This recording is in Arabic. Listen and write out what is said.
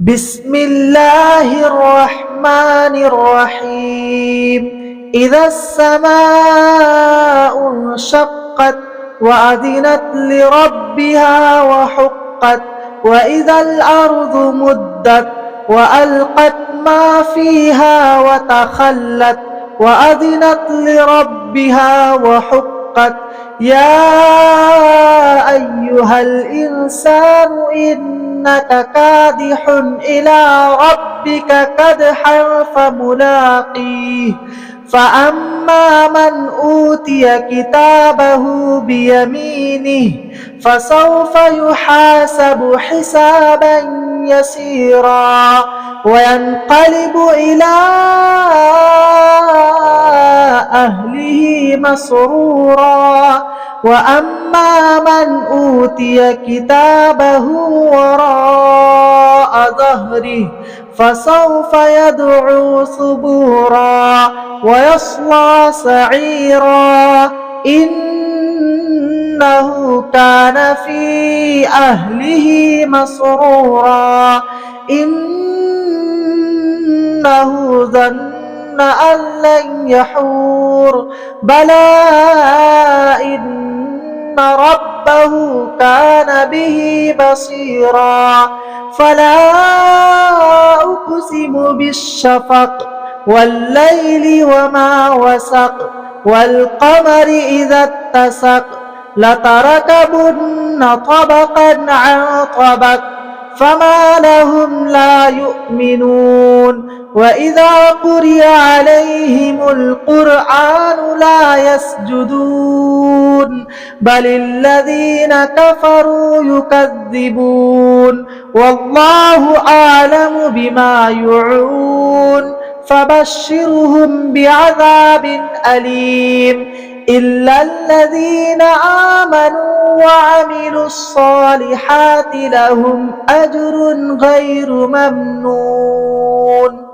بسم الله الرحمن الرحيم. إذا السماء انشقت وأذنت لربها وحقت، وإذا الأرض مدت وألقت ما فيها وتخلت وأذنت لربها وحقت. يا أيها الإنسان إنك كادح إلى ربك كدحا فملاقيه. فأما من أوتي كتابه بيمينه فسوف يحاسب حسابا يسيرا وينقلب إلى أهله مسرورا. وأما من أوتي كتابه وراء ظهره فسوف يدعو ثبورا ويصلى سعيرا. إنه كان في أهله مسرورا. إنه ظن أن لن يحور، بلى إن ربه كان به بصيرا. فلا أقسم بالشفق والليل وما وسق، والقمر إذا اتسق، لتركبن طبقا عن طبق، فما لهم لا يؤمنون. وإذا قرئ عليهم القرآن لا يسجدون، بل الذين كفروا يكذبون. والله أعلم بما يوعون، فبشرهم بعذاب أليم إلا الذين آمنوا وعملوا الصالحات لهم أجر غير ممنون.